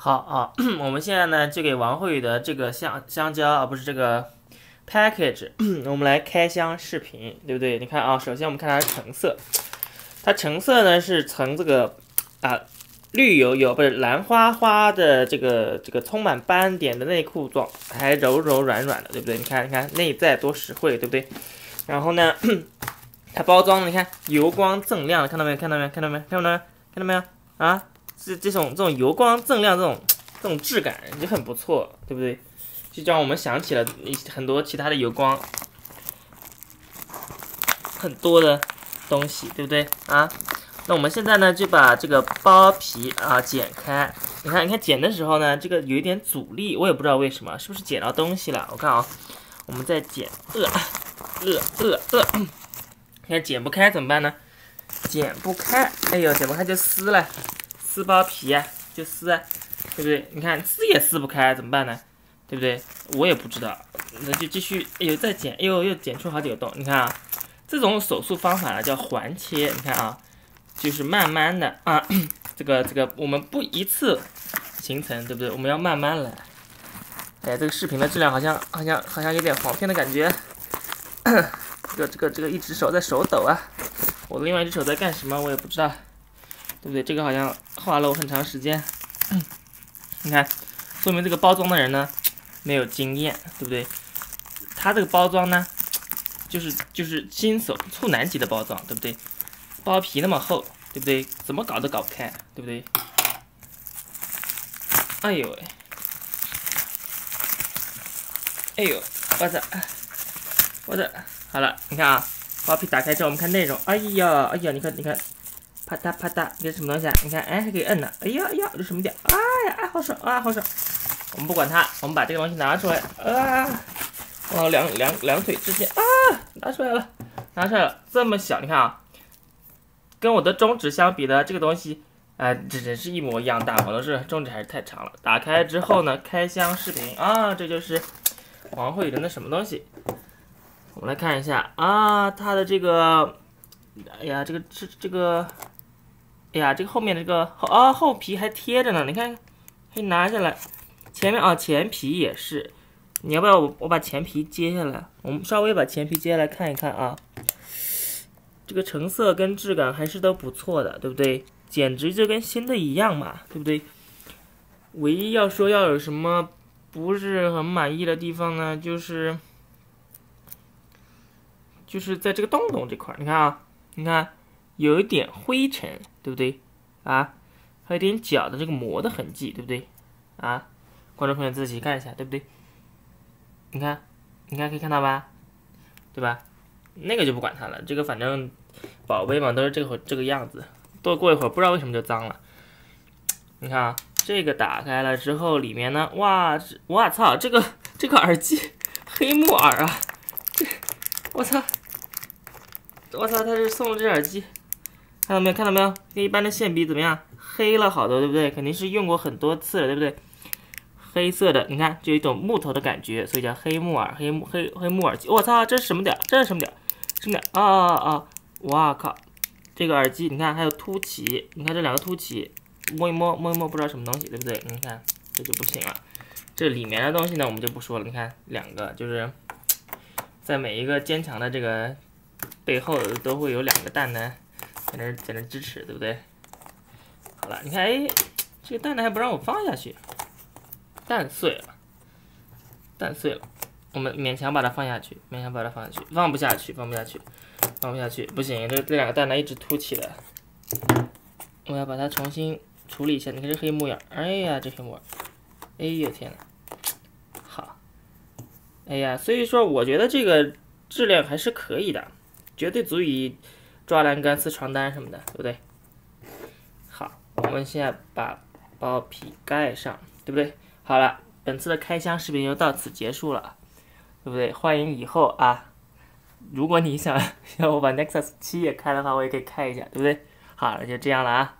好啊，我们现在呢就给王慧宇的这个香蕉啊，不是这个 package，我们来开箱视频，对不对？你看啊，首先我们看它的成色，它成色呢是呈这个绿油不是蓝花花的这个充满斑点的内裤状，还柔柔软软的，对不对？你看内在多实惠，对不对？然后呢，它包装你看油光锃亮，看到没有？看到没有啊？这种油光锃亮这种质感就很不错，对不对？就让我们想起了很多其他的油光很多的东西，对不对啊？那我们现在呢就把这个包皮剪开。你看剪的时候呢，这个有一点阻力，我也不知道为什么，是不是剪到东西了？我看啊，我们再剪，你看剪不开怎么办呢？剪不开，哎呦，剪不开就撕了。撕包皮啊，就撕啊，对不对？你看撕也撕不开，怎么办呢？对不对？我也不知道，那就继续，哎呦再剪，哎呦又剪出好几个洞。你看啊，这种手术方法呢叫环切，你看啊，就是慢慢的啊，这个我们不一次形成，对不对？我们要慢慢来。哎，这个视频的质量好像有点黄片的感觉。这个一只手在手抖啊，我的另外一只手在干什么我也不知道。对不对？这个好像花了我很长时间。你看，说明这个包装的人呢没有经验，对不对？他这个包装呢，就是新手处男级的包装，对不对？包皮那么厚，对不对？怎么搞都搞不开，对不对？哎呦喂！哎呦，我的，好了，你看啊，包皮打开之后，我们看内容。哎呀，你看。啪嗒啪嗒，这是什么东西啊？你看，哎，还可以摁呢。哎呀，这什么屌？哎呀，好爽啊，好爽！我们不管它，我们把这个东西拿出来。往两腿之间拿出来了，这么小，你看啊，跟我的中指相比呢，这个东西，这真是一模一样大。我都是中指还是太长了。打开之后呢，开箱视频啊，这就是王慧仁的什么东西？我们来看一下啊，它的这个，哎呀，这个。哎呀，这个后面的这个后皮还贴着呢，你看，可以拿下来。前面前皮也是，你要不要我把前皮揭下来？我们稍微把前皮揭下来看一看啊。这个成色跟质感还是都不错的，对不对？简直就跟新的一样嘛，对不对？唯一要有什么不是很满意的地方呢，就是在这个洞这块，你看啊，有一点灰尘，对不对啊？还有点角的这个磨的痕迹，对不对啊？观众朋友自己看一下，对不对？你看可以看到吧？对吧？那个就不管它了，这个反正宝贝嘛都是这个样子。过一会儿不知道为什么就脏了。你看啊，这个打开了之后，里面呢，哇操，这个耳机黑木耳啊，我操，它是送了这耳机。看到没有？跟一般的线比怎么样？黑了好多，对不对？肯定是用过很多次了，对不对？黑色的，你看就有一种木头的感觉，所以叫黑木耳，黑木耳机。我操，这是什么屌？哇靠！这个耳机你看还有凸起，你看这两个凸起，摸一摸不知道什么东西，对不对？你看这就不行了。这里面的东西呢我们就不说了，你看两个就是在每一个坚强的这个背后都会有两个蛋呢。在那支持，对不对？好了，你看，哎，这个蛋呢还不让我放下去，蛋碎了，我们勉强把它放下去，放不下去，不行，这两个蛋呢一直凸起的，我要把它重新处理一下。你看这黑木耳，哎呀，这黑木耳，哎呦天哪，好，哎呀，所以说我觉得这个质量还是可以的，绝对足以抓栏杆、撕床单什么的，对不对？好，我们现在把包皮盖上，对不对？好了，本次的开箱视频就到此结束了，对不对？欢迎以后啊，如果你想我把 Nexus 7也开的话，我也可以开一下，对不对？好，那就这样了啊。